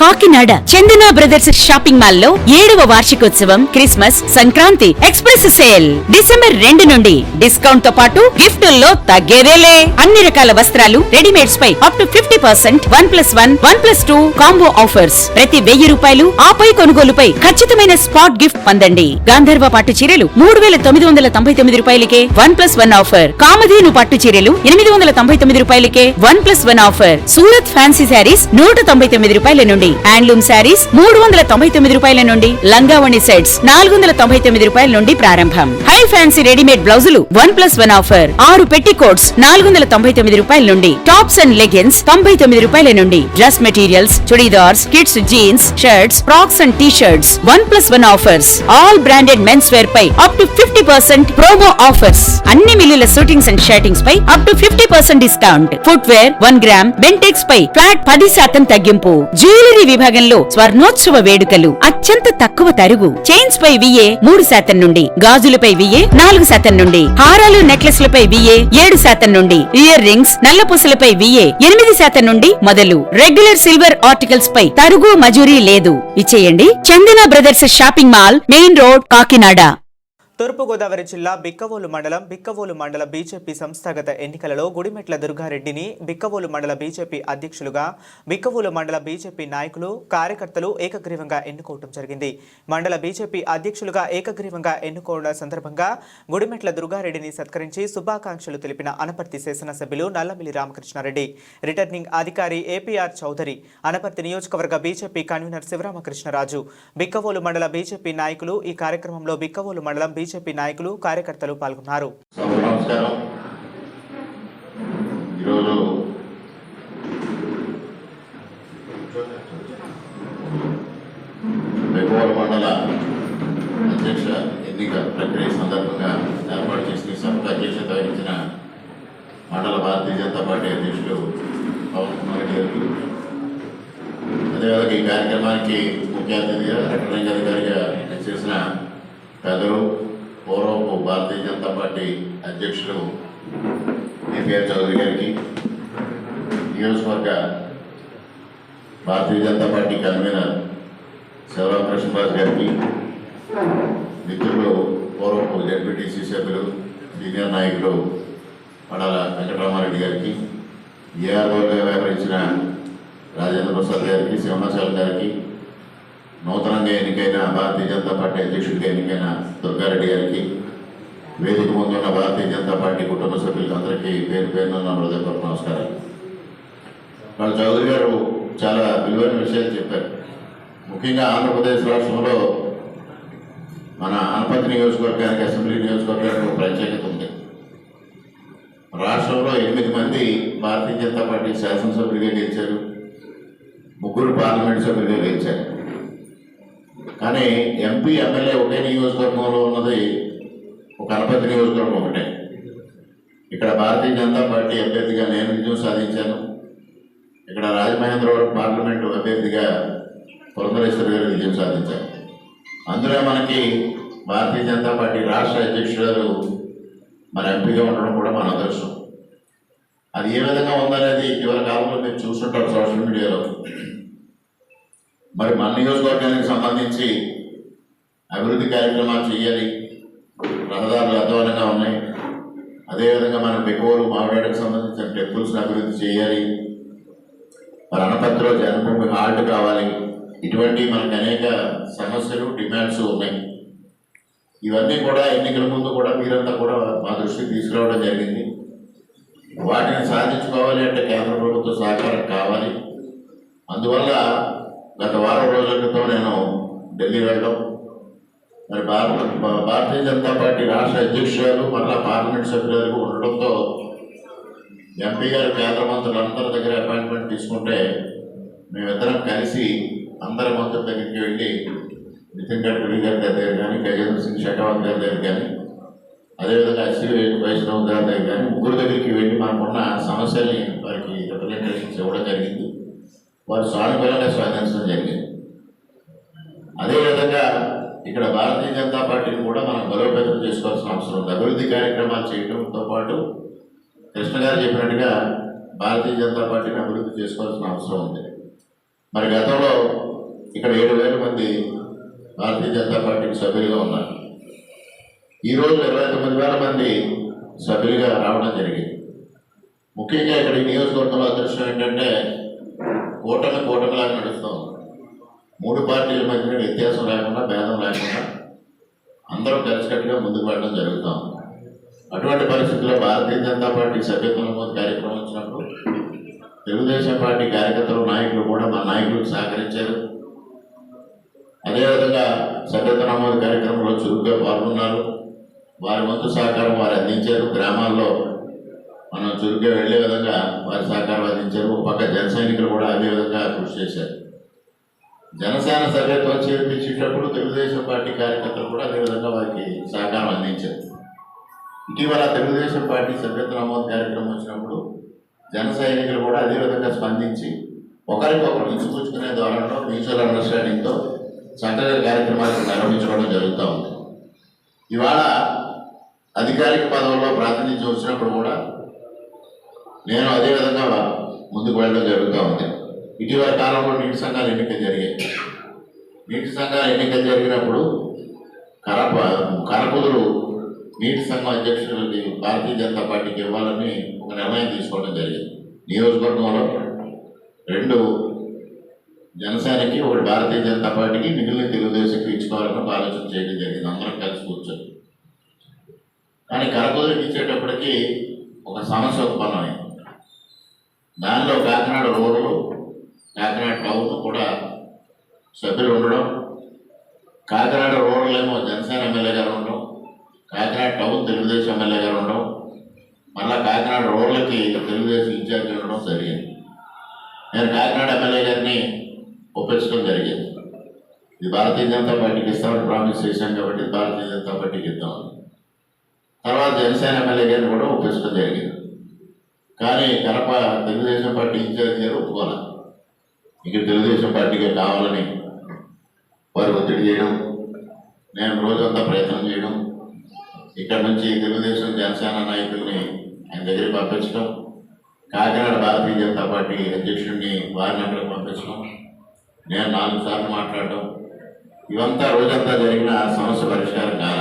కాకినాడ చందన brothers shopping mall లో 7వ వార్షికోత్సవం Christmas Sankranti express sale December 2 నుండి డిస్కౌంట్ తో పాటు గిఫ్టుల్లో తగ్గేదేలే. అన్ని రకాల వస్త్రాలు రెడీమేడ్స్ పై అప్ టు 50%, 1+1, 1+2 కాంబో ఆఫర్స్. ప్రతి 1000 రూపాయలు ఆపై కొనుగోలుపై ఖచ్చితమైన స్పాట్ గిఫ్ట్ పొందండి. గాంధర్వ పట్టు చీరలు 3999 రూపాయలకే 1+1 ఆఫర్. కామధేను పట్టు చీరలు 899 రూపాయలకే 1+1 ఆఫర్. సూరత్ ఫ్యాన్సీ శారీస్ 199 రూపాయల నుండి, హ్యాండ్లూమ్ శారీస్ 399 రూపాయల నుండి, లంగావణి సెట్స్ 499 రూపాయల నుండి ప్రారంభం. హై ఫ్యాన్సీ రెడీమేడ్ బ్లౌజులు 1+1 ఆఫర్. 6 పెట్టి కోట్స్ 499 రూపాయల నుండి, టాప్స్ అండ్ లెగిన్స్ 99 రూపాయల నుండి, dress materials, chudidars, kids jeans, shirts, frocks and T shirts 1+1 offers. All branded men's wear పై అప్ టు 50% ప్రోమో ఆఫర్స్. అన్ని మిల్లుల షూటింగ్స్ అండ్ షర్టింగ్స్ పై up to 50% discount. Footwear 1 gram Bentex పై flat 10% తగ్గింపు. Jewellery విభాగంలో స్వర్ణోత్సవ వేడుకలు అత్యంత తక్కువ తరుగు. చైన్స్ పై VA 3% నుండి, గాజులపై VA 4% నుండి, హారాలు నెక్లెస్లపై VA 7% నుండి, ఇయర్ రింగ్స్ నల్లపూసలపై VA 8% నుండి మొదలు. రెగ్యులర్ సిల్వర్ ఆర్టికల్స్ పై తరుగు మజూరీ లేదు. ఇచ్చేయండి Chandana brothers shopping mall, main road, Kakinada. తూర్పుగోదావరి జిల్లా బిక్కవోలు మండల బీజేపీ సంస్థాగత ఎన్నికలలో గుడిమెట్ల దుర్గారెడ్డిని బిక్కవోలు మండల బీజేపీ అధ్యక్షులుగా బిక్కవోలు మండల బీజేపీ నాయకులు కార్యకర్తలు ఏకగ్రీవంగా ఎన్నుకోవడం జరిగింది. మండల బీజేపీ అధ్యక్షులుగా ఏకగ్రీవంగా ఎన్నుకోవడం సందర్భంగా గుడిమెట్ల దుర్గారెడ్డిని సత్కరించి శుభాకాంక్షలు తెలిపిన అనపర్తి శాసనసభ్యులు నల్లమిల్లి రామకృష్ణారెడ్డి, రిటర్నింగ్ అధికారి APR చౌదరి, అనపర్తి నియోజకవర్గ బీజేపీ కన్వీనర్ శివరామకృష్ణరాజు, బిక్కవోలు మండల బీజేపీ నాయకులు ఈ కార్యక్రమంలో బిక్కవోలు మండలం బీజేపీ నాయకులు కార్యకర్తలు పాల్గొన్నారు. ఈరోజు బిక్కవోలు మండల అధ్యక్ష ఎన్నిక ప్రక్రియ సందర్భంగా ఏర్పాటు చేసిన సభకు అధ్యక్షత వహించిన మండల భారతీయ జనతా పార్టీ అధ్యక్షులు పవన్ కుమార్ గారికి, అదేవిధంగా ఈ కార్యక్రమానికి ముఖ్య అతిథిగా రిటర్నింగ్ అధికారిగా చేసిన పెద్దలు పూర్వపు భారతీయ జనతా పార్టీ అధ్యక్షులు APR చౌదరి గారికి, నియోజకవర్గ భారతీయ జనతా పార్టీ కన్వీనర్ శివరామకృష్ణరాజు గారికి, మిత్రులు పూర్వపు జెడ్పీటీసీ సభ్యులు సీనియర్ నాయకులు పడాల వెంకటరామారెడ్డి గారికి, ఏఆర్ఓగా వ్యవహరించిన రాజేంద్ర ప్రసాద్ గారికి, శివనాచార్య గారికి, నూతనంగా ఎన్నికైన భారతీయ జనతా పార్టీ అధ్యక్షుడిగా ఎన్నికైన దుర్గారెడ్డి గారికి, వేదిక ముందున్న భారతీయ జనతా పార్టీ కుటుంబ సభ్యులకు అందరికీ పేరు పేరున నా హృదయపూర్వక నమస్కారాలు. వాళ్ళ చౌదరి గారు చాలా విలువైన విషయాలు చెప్పారు. ముఖ్యంగా ఆంధ్రప్రదేశ్ రాష్ట్రంలో మన అనపర్తి నియోజకవర్గానికి, అసెంబ్లీ నియోజకవర్గానికి ఒక ప్రత్యేకత ఉంది. రాష్ట్రంలో 8 మంది భారతీయ జనతా పార్టీ శాసనసభ్యులుగా గెలిచారు, 3 పార్లమెంట్ సభ్యులుగా గెలిచారు. కానీ MP, MLA ఒకే నియోజకవర్గంలో ఉన్నది ఒక అనపర్తి నియోజకవర్గం ఒకటే. ఇక్కడ భారతీయ జనతా పార్టీ అభ్యర్థిగా నేను విజయం సాధించాను. ఇక్కడ రాజమహేంద్రవరం పార్లమెంటు అభ్యర్థిగా పురంధరేశ్వరి గారు విజయం సాధించారు. అందులో మనకి భారతీయ జనతా పార్టీ రాష్ట్ర అధ్యక్షురాలు మరి ఎంపీగా ఉండడం కూడా మన అదృష్టం. అది ఏ విధంగా ఉందనేది ఇటీవల కాలంలో మీరు చూస్తుంటారు సోషల్ మీడియాలో. మరి మన నియోజకవర్గానికి సంబంధించి అభివృద్ధి కార్యక్రమాలు చేయాలి, రహదారులు అధ్వానంగా ఉన్నాయి. అదేవిధంగా మన బిక్కవోలు మామిడాడికి సంబంధించిన టెంపుల్స్ని అభివృద్ధి చేయాలి, మరి అనపర్తిలో జన్మభూమి హాల్ట్ కావాలి. ఇటువంటి మనకు అనేక సమస్యలు, డిమాండ్స్ ఉన్నాయి. ఇవన్నీ కూడా ఎన్నికల ముందు కూడా మీరంతా కూడా మా దృష్టికి తీసుకురావడం జరిగింది. వాటిని సాధించుకోవాలి అంటే కేంద్ర ప్రభుత్వ సహకారం కావాలి. అందువల్ల గత వారం రోజుల క్రితం నేను ఢిల్లీ వెళ్ళడం, మరి భారతీయ జనతా పార్టీ రాష్ట్ర అధ్యక్షురాలు మరలా పార్లమెంట్ సభ్యులు ఉండడంతో MP గారు కేంద్ర మంత్రులందరి దగ్గర అపాయింట్మెంట్ తీసుకుంటే మేమిద్దరం కలిసి అందరి మంత్రుల దగ్గరికి వెళ్ళి నితిన్ గడ్కరీ గారి దగ్గర కానీ, గజేంద్ర సింగ్ షెకావత్ గారి దగ్గర కానీ, అదేవిధంగా అశ్విని వైష్ణవ్ గారి దగ్గర కానీ 3 దగ్గరికి వెళ్ళి మనకున్న సమస్యల్ని వారికి రిప్రజెంటేషన్స్ ఇవ్వడం జరిగింది. వారు సానుకూలంగా స్వాగతించడం జరిగింది. అదేవిధంగా ఇక్కడ భారతీయ జనతా పార్టీని కూడా మనం బలోపేతం చేసుకోవాల్సిన అవసరం ఉంది. అభివృద్ధి కార్యక్రమాలు చేయడంతో పాటు కృష్ణ గారు చెప్పినట్టుగా భారతీయ జనతా పార్టీని అభివృద్ధి చేసుకోవాల్సిన అవసరం ఉంది. మరి గతంలో ఇక్కడ 7,000 మంది భారతీయ జనతా పార్టీకి సభ్యులుగా ఉన్నారు. ఈరోజు 29,000 మంది సభ్యులుగా రావడం జరిగింది. ముఖ్యంగా ఇక్కడ ఈ నియోజకవర్గంలో అదృష్టం ఏంటంటే కూటమిలాగా నడుస్తాం. 3 పార్టీల మధ్య వ్యత్యాసం లేకుండా, భేదం లేకుండా అందరూ కలిసికట్టుగా ముందుకు వెళ్ళడం జరుగుతాం. అటువంటి పరిస్థితుల్లో భారతీయ జనతా పార్టీ సభ్యత్వ నమోదు కార్యక్రమం వచ్చినప్పుడు తెలుగుదేశం పార్టీ కార్యకర్తలు, నాయకులు కూడా మా నాయకులకు సహకరించారు. అదేవిధంగా సభ్యత్వ నమోదు కార్యక్రమంలో చురుగ్గా పాల్గొన్నారు. వారి వంతు సహకారం వారు అందించారు. గ్రామాల్లో మనం చురుగ్గా వెళ్లే విధంగా వారి సహకారం అందించారు. ఒక పక్క జన సైనికులు కూడా అదే విధంగా కృషి చేశారు. జనసేన సభ్యత్వం చేర్పించేటప్పుడు తెలుగుదేశం పార్టీ కార్యకర్తలు కూడా అదేవిధంగా వారికి సహకారం అందించారు. ఇటీవల తెలుగుదేశం పార్టీ సభ్యత్వ నమోదు కార్యక్రమం వచ్చినప్పుడు జన సైనికులు కూడా అదేవిధంగా స్పందించి ఒకరికొకరు ఇచ్చిపుచ్చుకునే ధోరణిలో మ్యూచువల్ అండర్స్టాండింగ్తో చక్కగా కార్యక్రమాలను నిర్వహించుకోవడం జరుగుతూ ఉంది. ఇవాళ అధికారిక పదవుల్లో ప్రాతినిధ్యం వచ్చినప్పుడు కూడా నేను అదేవిధంగా ముందుకు వెళ్ళడం జరుగుతూ ఉంది. ఇటీవల కాలంలో నీటి సంఘాల ఎన్నికలు జరిగాయి. నీటి సంఘాల ఎన్నికలు జరిగినప్పుడు కరకుదురు నీటి సంఘం అధ్యక్షుడికి భారతీయ జనతా పార్టీకి ఇవ్వాలని ఒక నిర్ణయం తీసుకోవడం జరిగింది. నియోజకవర్గంలో 2 జనసేనకి, 1 భారతీయ జనతా పార్టీకి, మిగిలిన తెలుగుదేశంకి ఇచ్చుకోవాలని ఒక ఆలోచన చేయడం జరిగింది. అందరం కలిసి కూర్చొని. కానీ కరకుదురుకి ఇచ్చేటప్పటికి ఒక సమస్య ఉత్పన్నమైంది. దానిలో కాకినాడ రూరల్, కాకినాడ టౌన్ కూడా సభ్యులు ఉండడం, కాకినాడ రూరల్ ఏమో జనసేన ఎమ్మెల్యే గారు ఉండడం, కాకినాడ టౌన్ తెలుగుదేశం ఎమ్మెల్యే గారు ఉండడం, మళ్ళా కాకినాడ రూరల్కి తెలుగుదేశం ఇన్ఛార్జి ఉండడం జరిగింది. నేను కాకినాడ ఎమ్మెల్యే గారిని ఒప్పించడం జరిగింది. ఇది భారతీయ జనతా పార్టీకి ఇస్తామని ప్రామిస్ చేశాం కాబట్టి భారతీయ జనతా పార్టీకి ఇద్దామని. తర్వాత జనసేన ఎమ్మెల్యే గారిని కూడా ఒప్పించడం జరిగింది. కానీ కడప తెలుగుదేశం పార్టీ ఇన్ఛార్జి గారు ఒప్పుకోవాలి. ఇక్కడ తెలుగుదేశం పార్టీగా కావాలని వారు ఒత్తిడి చేయడం, నేను రోజంతా ప్రయత్నం చేయడం, ఇక్కడ నుంచి తెలుగుదేశం జనసేన నాయకుల్ని ఆయన దగ్గరికి పంపించడం, కాకినాడ భారతీయ జనతా పార్టీ అధ్యక్షుడిని వారిని అక్కడికి పంపించడం, నేను 4 సార్లు మాట్లాడడం, ఇవంతా రోజంతా జరిగిన సమస్య పరిష్కారం కాల.